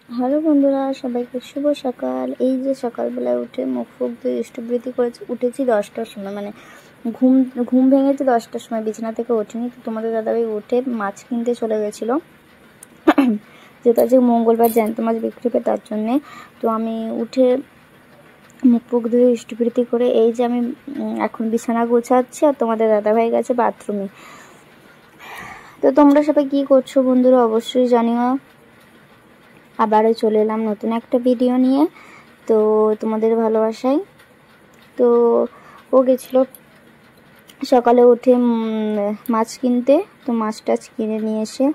Hello বন্ধুরা, সবাইকে শুভ সকাল। এই যে সকালবেলায় উঠে মুখ ফুক ধুয়ে ইষ্টবৃতি করেছি, উঠেছি 10টার সময়, মানে ঘুম ঘুম ভেঙেছে 10টার সময়, বিছানা থেকে ওঠেনি। তো তোমাদের দাদাভাই উঠে মাছ কিনতে চলে গেছিলো, যেটা যে মঙ্গলবার জ্যান্ত মাছ বিক্রি হবে তার জন্যে। তো আমি উঠে মুখ ফুক ধুয়ে ইষ্টবৃতি করে এই যে আমি এখন বিছানা গোছাচ্ছি, আর তোমাদের দাদাভাই গেছে বাথরুমে। তো তোমরা সবাই কী করছো বন্ধুরা অবশ্যই জানিও। আবারও চলে এলাম নতুন একটা ভিডিও নিয়ে, তো তোমাদের ভালোবাসায়। তো ও গেছিলো সকালে উঠে মাছ কিনতে, তো মাছ টাছ কিনে নিয়ে এসে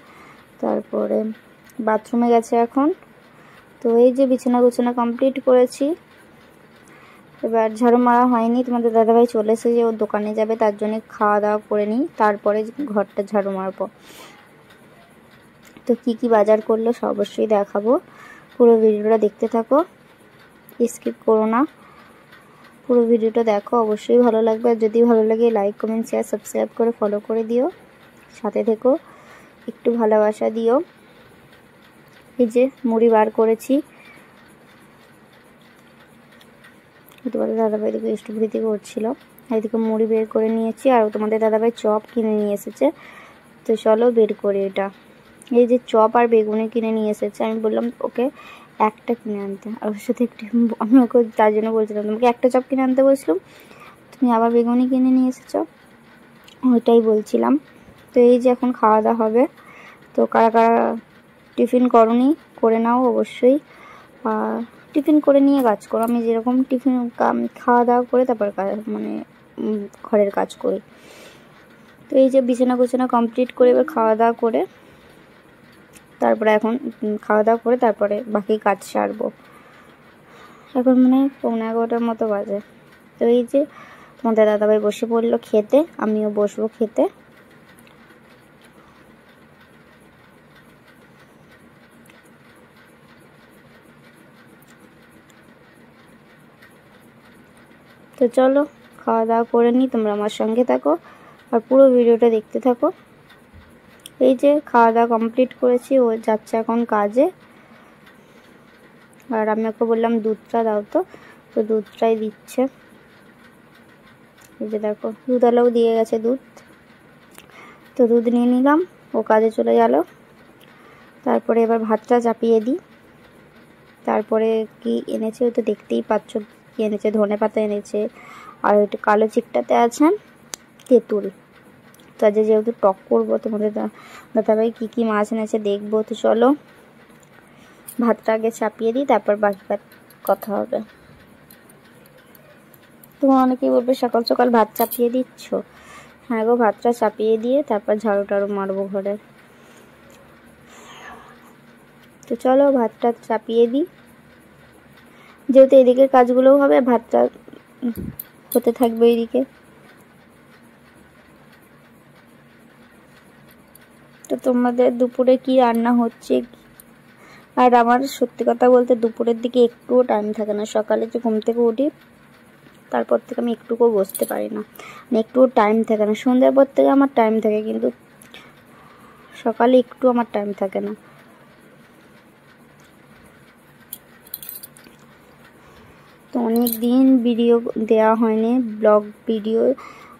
তারপরে বাথরুমে গেছে এখন। তো এই যে বিছানা গোছানা কমপ্লিট করেছি, এবার ঝাড়ু মারা হয়নি। তোমাদের দাদাভাই চলে এসে যে ওর দোকানে যাবে তার জন্য খাওয়া দাওয়া করে নিই, তারপরে ঘরটা ঝাড়ু মারবো। তো কি কি বাজার করলো অবশ্যই দেখাবো, পুরো ভিডিওটা দেখতে থাকো, স্কিপ করো না, পুরো ভিডিওটা দেখো, অবশ্যই ভালো লাগবে। আর যদি ভালো লাগে লাইক কমেন্ট শেয়ার সাবস্ক্রাইব করে ফলো করে দিও, সাথে থেকো, একটু ভালোবাসা দিও। এই যে মুড়ি বার করেছি, তোমাদের দাদাভাই এদিকে ইষ্টবৃতি করছিল, এদিকে মুড়ি বের করে নিয়েছি। আর তোমাদের দাদাভাই চপ কিনে নিয়ে এসেছে, তো চলো বের করি এটা। এই যে চপ আর বেগুনি কিনে নিয়ে এসেছে, আমি বললাম ওকে একটা কিনে আনতে, আর ওর সাথে একটু আমি ওকে তার জন্য বলছিলাম তোমাকে একটা চপ কিনে আনতে বলছিলাম, তুমি আবার বেগুনি কিনে নিয়ে এসেছো, ওইটাই বলছিলাম। তো এই যে এখন খাওয়া দাওয়া হবে। তো কারা কারা টিফিন করনি করে নাও অবশ্যই, আর টিফিন করে নিয়ে কাজ করো। আমি যেরকম টিফিন খাওয়া দাওয়া করে তারপর মানে ঘরের কাজ করি। তো এই যে বিছানা গোছানা কমপ্লিট করে এবার খাওয়া দাওয়া করে তারপরে এখন খাওয়া দাওয়া করে তারপরে বাকি কাজ সারবো। এখন মানে 11:15 মতো বাজে। তো এই যে তোমাদের দাদাভাই বসে পড়লো খেতে, আমিও বসবো খেতে। তো চলো খাওয়া দাওয়া করে নিই, তোমরা আমার সঙ্গে থাকো আর পুরো ভিডিওটা দেখতে থাকো। এই যে খাওয়া দাওয়া কমপ্লিট করেছি, ও যাচ্ছে এখন কাজে, আর আমি ওকে বললাম দুধটা দাও, তো দুধটাই দিচ্ছে। এই যে দেখো দুধওয়ালাও দিয়ে গেছে দুধ, তো দুধ নিয়ে নিলাম, ও কাজে চলে গেল। তারপরে এবার ভাতটা চাপিয়ে দিই। তারপরে কি এনেছে ওই তো দেখতেই পাচ্ছ, কি এনেছে, ধনে পাতা এনেছে, আর ওইটা কালো চিকটাতে আছে তেঁতুল। তো আজ যেহেতু টক করবো, তোমাদের দাদাভাই কী কী মাছ এনেছে দেখবো। তো চলো ভাতটা আগে চাপিয়ে দিই, তারপর বাকি কথা হবে। তোমার অনেকেই বলবে সকাল সকাল ভাত চাপিয়ে দিচ্ছ। হ্যাঁ গো, ভাতটা চাপিয়ে দিয়ে তারপর ঝাড়ু টাড়ু মারবো ঘরে। তো চলো ভাতটা চাপিয়ে দিই, যেহেতু এদিকের কাজগুলোও হবে, ভাতটা হতে থাকবে এদিকে। তো তোমাদের দুপুরে কি রান্না হচ্ছে, আর আমার সত্যি কথা বলতে দুপুরের দিকে একটুও টাইম থাকে না। সকালে যে ঘুম থেকে উঠি তারপর থেকে আমি একটুকুও বসতে পারি না, মানে একটুও টাইম থাকে না। সন্ধ্যার পর থেকে আমার টাইম থাকে, কিন্তু সকালে একটু আমার টাইম থাকে না। তো অনেক দিন ভিডিও দেওয়া হয়নি, ব্লগ ভিডিও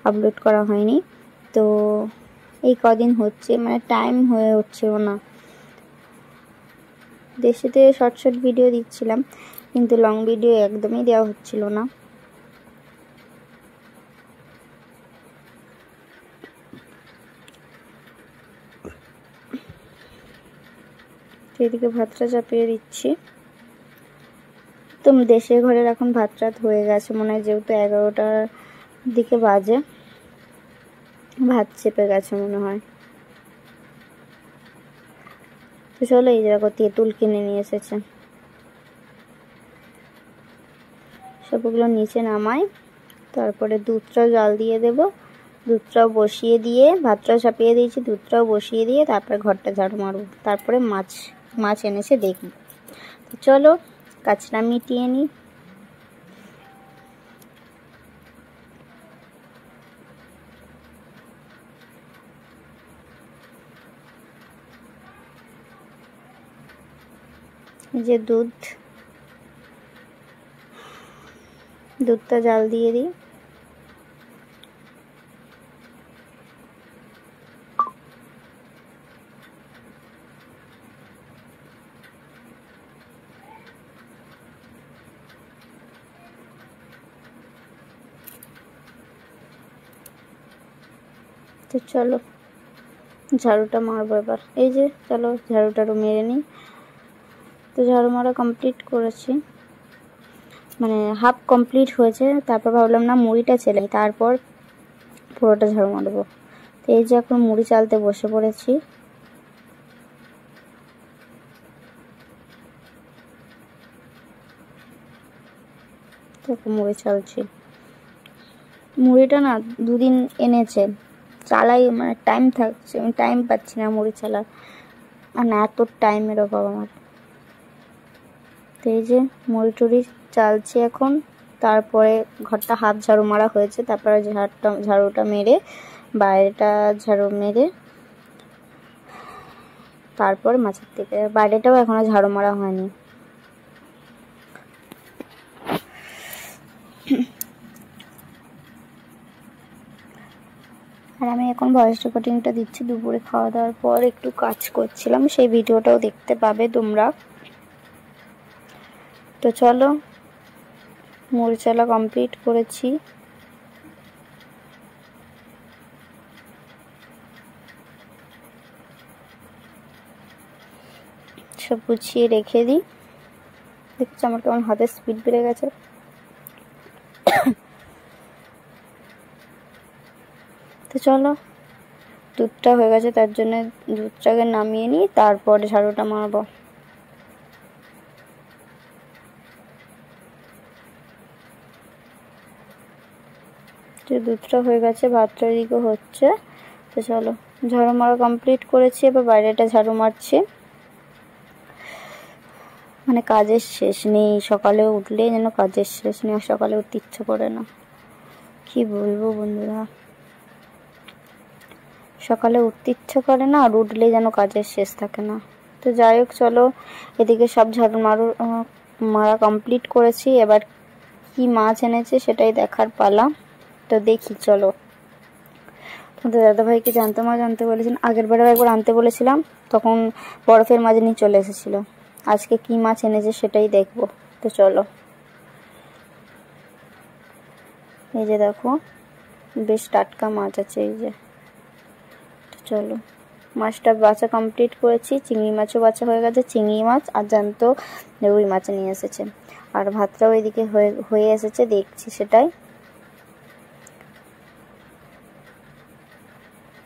আপলোড করা হয়নি। তো এই কদিন হচ্ছে, মানে টাইম হয়ে হচ্ছেও না। দেশেতে শর্ট শর্ট ভিডিও দিচ্ছিলাম, কিন্তু লং ভিডিও একদমই দেওয়া হচ্ছিল না। এদিকে ভাতটা চাপিয়ে দিচ্ছি। তো দেশের ঘরের এখন ভাত রাত হয়ে গেছে মনে হয়, যেহেতু 11টার দিকে বাজে, ভাত চেপে গেছে মনে হয়। তো চলো এই দেখো তেঁতুল কিনে নিয়ে এসেছে, সবগুলো নিচে নামাই, তারপরে দুধটাও জাল দিয়ে দেব। দুধটাও বসিয়ে দিয়ে ভাতটাও চাপিয়ে দিয়েছি, দুধটাও বসিয়ে দিয়ে তারপরে ঘরটা ঝাড়ু মারবো, তারপরে মাছ এনেছে দেখব। তো চলো কাজটা মিটিয়ে নিই। যে দুধটা জাল দিয়ে দিই। তো চলো ঝাড়ুটা মারবো এবার। এই যে চলো ঝাড়ুটারও মেরে নিই। তো ঝাড়ু মারা কমপ্লিট করেছি, মানে হাফ কমপ্লিট হয়েছে। তারপর ভাবলাম না মুড়িটা চেলে, তারপর পুরোটা ঝাড়ু মারবো। তো এই যে এখন মুড়ি চালতে বসে পড়েছি। মুড়ি চালছি। মুড়িটা না দুদিন এনেছে, চালাই মানে টাইম থাকছে, আমি টাইম পাচ্ছি না মুড়ি চালার, আর না এত টাইমের অভাব আমার। তো এই যে মুড়ি টুড়ি চালছি এখন। তারপরে ঘরটা হাফ ঝাড়ু মারা হয়েছে, তারপরে ঝাড়ুটা মেরে বাইরেটা ঝাড়ু মেরে তারপর মাছের থেকে বাইরেটাও এখনো ঝাড়ু মারা হয়নি। আর আমি এখন ভয়েস রেকর্ডিংটা দিচ্ছি দুপুরে খাওয়া দাওয়ার পর, একটু কাজ করছিলাম, সেই ভিডিওটাও দেখতে পাবে তোমরা। তো চলো মুড়ি চালা কমপ্লিট করেছি। সব গুছিয়ে রেখে দিই। দেখছি আমার কেমন হাতের স্পিড বেড়ে গেছে। তো চলো দুধটা হয়ে গেছে, তার জন্য দুধটাকে নামিয়ে নিই, তারপরে ঝাড়ুটা মারবো। তো দুধটা হয়ে গেছে, ভাতটা এদিকে হচ্ছে। তো চলো ঝাড়ু মারা কমপ্লিট করেছি, এবার বাইরেটা ঝাড়ু মারছি। মানে কাজের শেষ নেই, সকালে উঠলে যেন কাজের শেষ নেই, আর সকালে উঠতে ইচ্ছা করে না। কি বলবো বন্ধুরা, সকালে উঠতে ইচ্ছা করে না, আর উঠলে যেন কাজের শেষ থাকে না। তো যাই হোক চলো, এদিকে সব ঝাড়ু মারা কমপ্লিট করেছি। এবার কি মাছ এনেছে সেটাই দেখার পালা। তো দেখি চলো। তোমাদের দাদাভাইকে জ্যান্ত মাছ আনতে বলেছেন, আগের বারেও একবার আনতে বলেছিলাম, তখন বরফের মাঝে নিয়ে চলে এসেছিল। আজকে কি মাছ এনেছে সেটাই দেখবো। তো চলো, এই যে দেখো বেশ টাটকা মাছ আছে এই যে। চলো মাছটা বাছা কমপ্লিট করেছি, চিংড়ি মাছও বাছা হয়ে গেছে, চিংড়ি মাছ আর জ্যান্ত রুই মাছ নিয়ে এসেছে। আর ভাতটাও এদিকে হয়ে এসেছে, দেখছি সেটাই।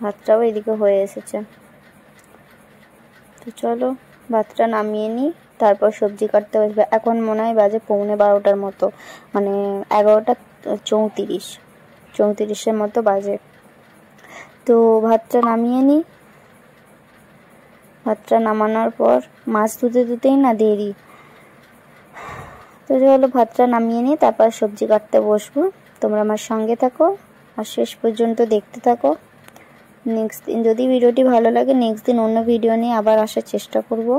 ভাতটাও এদিকে হয়ে এসেছে। তো চলো ভাতটা নামিয়ে নিই, তারপর সবজি কাটতে বসবে। এখন মনে হয় বাজে 11:45 মতো, মানে 11:34 মতো বাজে। তো ভাতটা নামিয়ে নিই। ভাতটা নামানোর পর মাছ ধুতেই না দেরি। তো চলো ভাতটা নামিয়ে নিই, তারপর সবজি কাটতে বসবো। তোমরা আমার সঙ্গে থাকো আর শেষ পর্যন্ত দেখতে থাকো। নেক্সট দিন যদি ভিডিওটি ভালো লাগে, নেক্সট দিন অন্য ভিডিও নিয়ে আবার আসার চেষ্টা করব।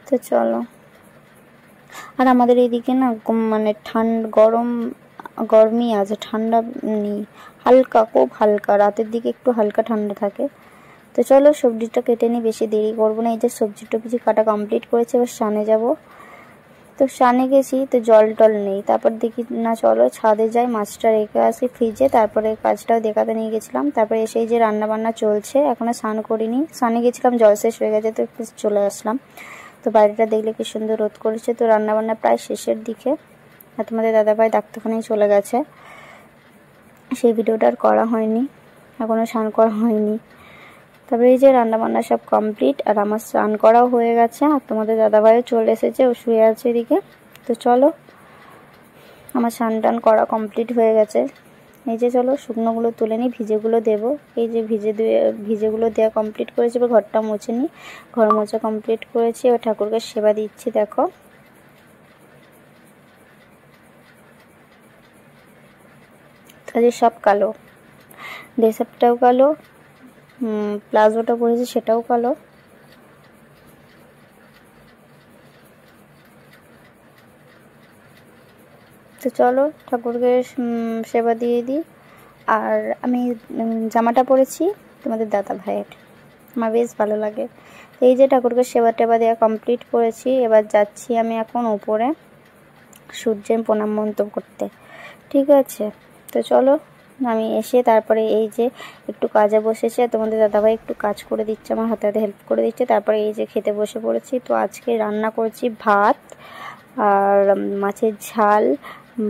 তো চলো। আর আমাদের এইদিকে না মানে গরমই আছে, ঠান্ডা নেই, হালকা খুব হালকা, রাতের দিকে একটু হালকা ঠান্ডা থাকে। তো চলো সবজিটা কেটে নিই, বেশি দেরি করবো না। এই যে সবজি টবজি কাটা কমপ্লিট করেছে, এবার স্নানে যাবো। তো স্নানে গেছি, তো জল টল নেই। তারপর দেখি না চলো ছাদে যাই, মাছটা রেখে আসি ফ্রিজে। তারপরে কাজটাও দেখাতে নিয়ে গেছিলাম। তারপরে এসে যে রান্না বান্না চলছে, এখনো স্নান করিনি। স্নানে গেছিলাম, জল শেষ হয়ে গেছে, তো চলে আসলাম। তো বাইরেটা দেখলে কি সুন্দর রোদ করেছে। তো রান্না বান্না প্রায় শেষের দিকে। আর তোমাদের দাদাভাই ডাক্তারখানায় চলে গেছে, সেই ভিডিওটা আর করা হয়নি, এখনো স্নান করা হয়নি। তারপরে এই যে রান্না বান্না সব কমপ্লিট, আর আমার স্নান করাও হয়ে গেছে। আর তোমাদের দাদাভাইও চলে এসেছে, ও শুয়ে আছে এদিকে। তো চলো আমার স্নান টান করা কমপ্লিট হয়ে গেছে। এই যে চলো শুকনোগুলো তুলে নিই, ভিজেগুলো দেবো। এই যে ভিজেগুলো দেওয়া কমপ্লিট করেছি, এবার ঘরটা মুছে নিই। ঘর মোছা কমপ্লিট করেছি, এবার ঠাকুরকে সেবা দিচ্ছি। দেখো আজ সব কালো, ড্রেসআপটাও কালো, প্লাজোটা পরেছি সেটাও কালো। তো চলো ঠাকুরকে সেবা দিয়ে দিই। আর আমি জামাটা পরেছি তোমাদের দাদা ভাইয়ের, আমার বেশ ভালো লাগে। এই যে ঠাকুরকে সেবা টেবা দেওয়া কমপ্লিট করেছি, এবার যাচ্ছি আমি এখন উপরে সূর্যের প্রণাম মন্ত্র করতে, ঠিক আছে। তো চলো আমি এসে তারপরে এই যে একটু কাজে বসেছে, তোমাদের দাদাভাই একটু কাজ করে দিচ্ছে, আমার হাতে হাতে হেল্প করে দিচ্ছে। তারপরে এই যে খেতে বসে পড়েছি। তো আজকে রান্না করেছি ভাত আর মাছের ঝাল,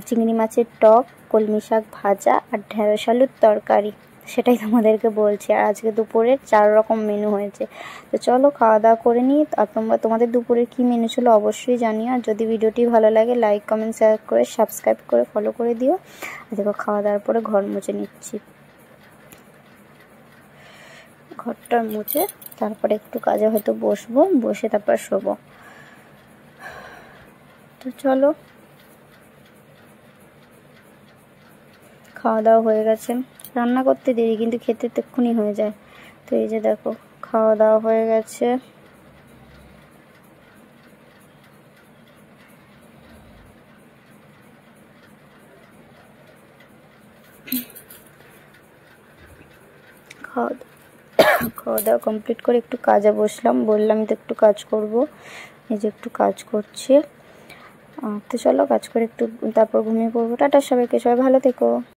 চিংড়ি মাছের টক, কলমি শাক ভাজা আর ঢেঁড়স আলুর তরকারি, সেটাই তোমাদেরকে বলছি। আর আজকে দুপুরের 4 রকম মেনু হয়েছে। তো চলো খাওয়া দাওয়া করে নিই। আর তোমাদের দুপুরের কী মেনু ছিল অবশ্যই জানিও। আর যদি ভিডিওটি ভালো লাগে লাইক কমেন্ট শেয়ার করে সাবস্ক্রাইব করে ফলো করে দিও। আর দেখো খাওয়া দাওয়ার পরে ঘর মুছে নিচ্ছি, ঘরটা মুছে তারপরে একটু কাজে হয়তো বসবো, বসে তারপর শোবো। তো চলো খাওয়া দাওয়া হয়ে গেছে, রান্না করতে দেরি কিন্তু খেতে তো এক্ষুনি হয়ে যায়। তো এই যে দেখো খাওয়া দাওয়া হয়ে গেছে। খাওয়া দাওয়া কমপ্লিট করে একটু কাজে বসলাম, বললাম তো একটু কাজ করব, এই যে একটু কাজ করছি। তো চলো কাজ করে একটু তারপর ঘুমিয়ে পড়বো। টাটা সবাইকে, সবাই ভালো থেকো।